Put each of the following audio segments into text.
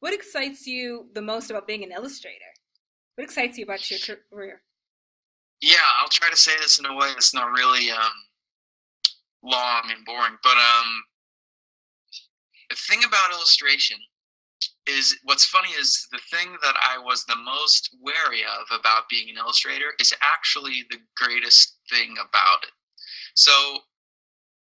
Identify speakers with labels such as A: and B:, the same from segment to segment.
A: What excites you the most about being an illustrator? What excites you about your career?
B: Yeah, I'll try to say this in a way that's not really long and boring, but the thing about illustration is what's funny is the thing that I was the most wary of about being an illustrator is actually the greatest thing about it. So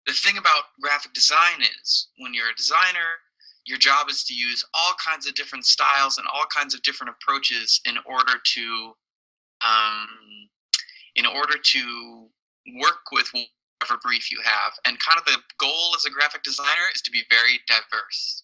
B: the thing about graphic design is when you're a designer, your job is to use all kinds of different styles and all kinds of different approaches um, in order to work with whatever brief you have. And kind of the goal as a graphic designer is to be very diverse.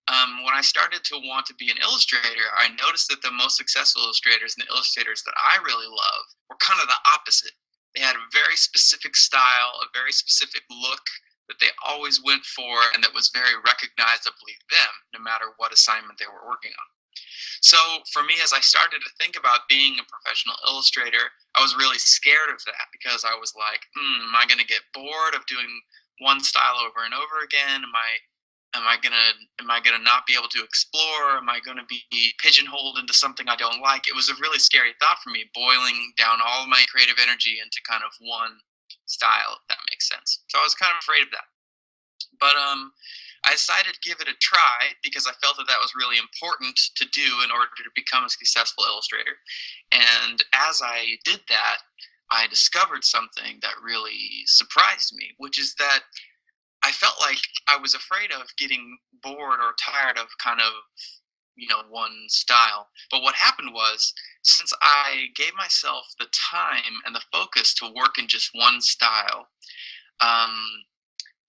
B: When I started to want to be an illustrator, I noticed that the most successful illustrators and the illustrators that I really love were kind of the opposite. They had a very specific style, a very specific look that they always went for, and that was very recognizably them, no matter what assignment they were working on. So for me, as I started to think about being a professional illustrator, I was really scared of that because I was like, am I going to get bored of doing one style over and over again? Am I gonna not be able to explore? Am I gonna be pigeonholed into something I don't like? It was a really scary thought for me, boiling down all of my creative energy into kind of one style, if that makes sense. So I was kind of afraid of that. But I decided to give it a try because I felt that that was really important to do in order to become a successful illustrator. And as I did that, I discovered something that really surprised me, which is that I felt like I was afraid of getting bored or tired of kind of, one style. But what happened was, since I gave myself the time and the focus to work in just one style, um,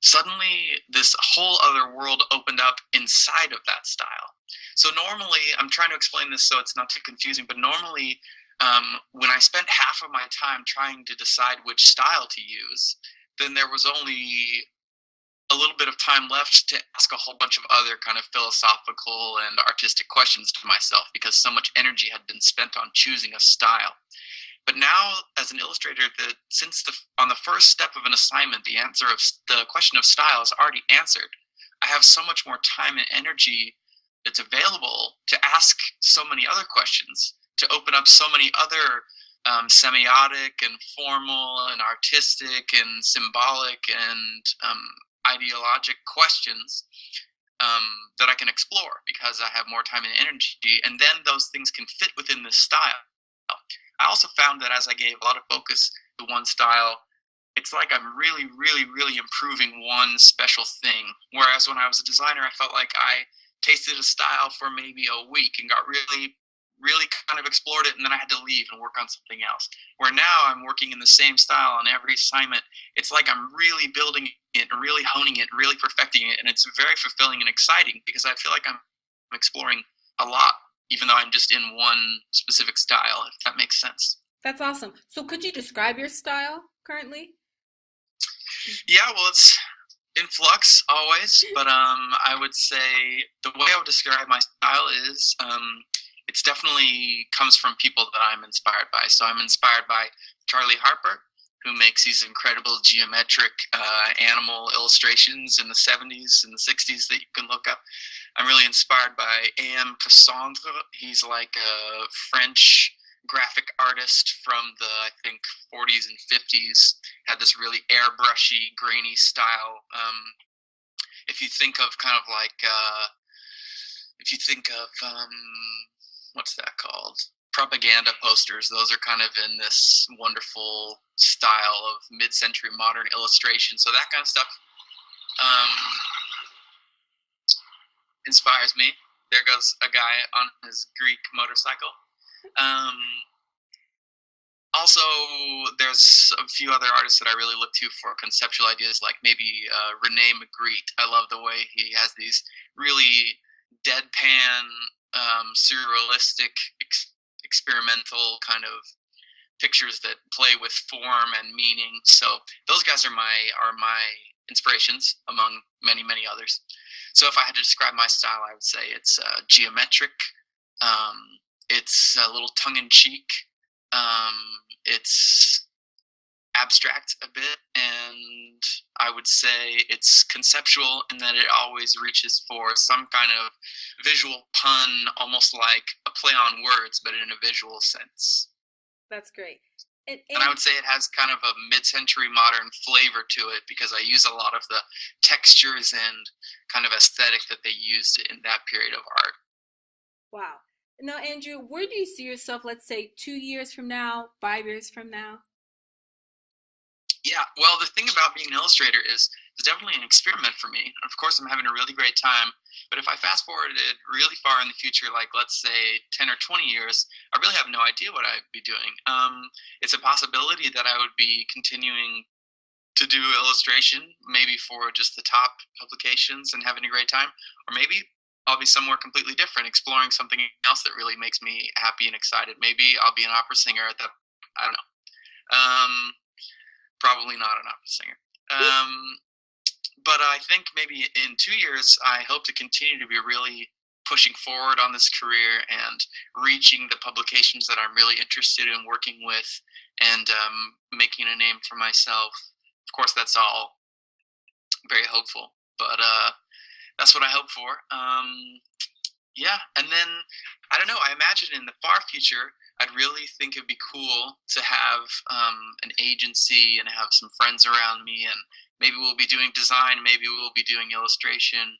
B: suddenly this whole other world opened up inside of that style. So normally, I'm trying to explain this so it's not too confusing, but normally when I spent half of my time trying to decide which style to use, then there was only a little bit of time left to ask a whole bunch of other kind of philosophical and artistic questions to myself because so much energy had been spent on choosing a style. But now, as an illustrator, that since on the first step of an assignment, the question of style is already answered, I have so much more time and energy that's available to ask so many other questions, to open up so many other semiotic and formal and artistic and symbolic and ideologic questions that I can explore because I have more time and energy, and then those things can fit within this style. I also found that as I gave a lot of focus to one style, it's like I'm really, really, really improving one special thing. Whereas when I was a designer, I felt like I tasted a style for maybe a week and got really, really kind of explored it, and then I had to leave and work on something else. Where now I'm working in the same style on every assignment. It's like I'm really building it, really honing it, really perfecting it, and it's very fulfilling and exciting because I feel like I'm exploring a lot, even though I'm just in one specific style, if that makes sense.
A: That's awesome. So could you describe your style currently?
B: Yeah, well, it's in flux always, but I would say the way I would describe my style is it's definitely comes from people that I'm inspired by. So I'm inspired by Charlie Harper, who makes these incredible geometric animal illustrations in the 70s and the 60s that you can look up. I'm really inspired by A.M. Cassandre. He's like a French graphic artist from the, I think, 40s and 50s. Had this really airbrushy, grainy style. If you think of kind of like, if you think of, what's that called? Propaganda posters. Those are kind of in this wonderful style of mid-century modern illustration. So that kind of stuff inspires me. There goes a guy on his Greek motorcycle. Um, Also, there's a few other artists that I really look to for conceptual ideas, like maybe Rene Magritte. I love the way he has these really deadpan, surrealistic, experimental kind of pictures that play with form and meaning. So those guys are my inspirations among many many others. So if I had to describe my style, I would say it's geometric. Um, it's a little tongue in cheek. Um, it's abstract a bit, and I would say it's conceptual in that it always reaches for some kind of visual pun, almost like a play on words, but in a visual sense.
A: That's great.
B: And I would say it has kind of a mid-century modern flavor to it because I use a lot of the textures and kind of aesthetic that they used in that period of art.
A: Wow. Now, Andrew, where do you see yourself, let's say 2 years from now, 5 years from now?
B: Yeah, well, the thing about being an illustrator is it's definitely an experiment for me. Of course, I'm having a really great time. But if I fast forwarded really far in the future, like let's say 10 or 20 years, I really have no idea what I'd be doing. It's a possibility that I would be continuing to do illustration, maybe for just the top publications and having a great time. Or maybe I'll be somewhere completely different, exploring something else that really makes me happy and excited. Maybe I'll be an opera singer at that. I don't know. Probably not an opera singer. But I think maybe in 2 years, I hope to continue to be really pushing forward on this career and reaching the publications that I'm really interested in working with and making a name for myself. Of course, that's all very hopeful, but that's what I hope for. Yeah, and then I don't know. I imagine in the far future, I'd really think it'd be cool to have an agency and have some friends around me, and maybe we'll be doing design, maybe we'll be doing illustration,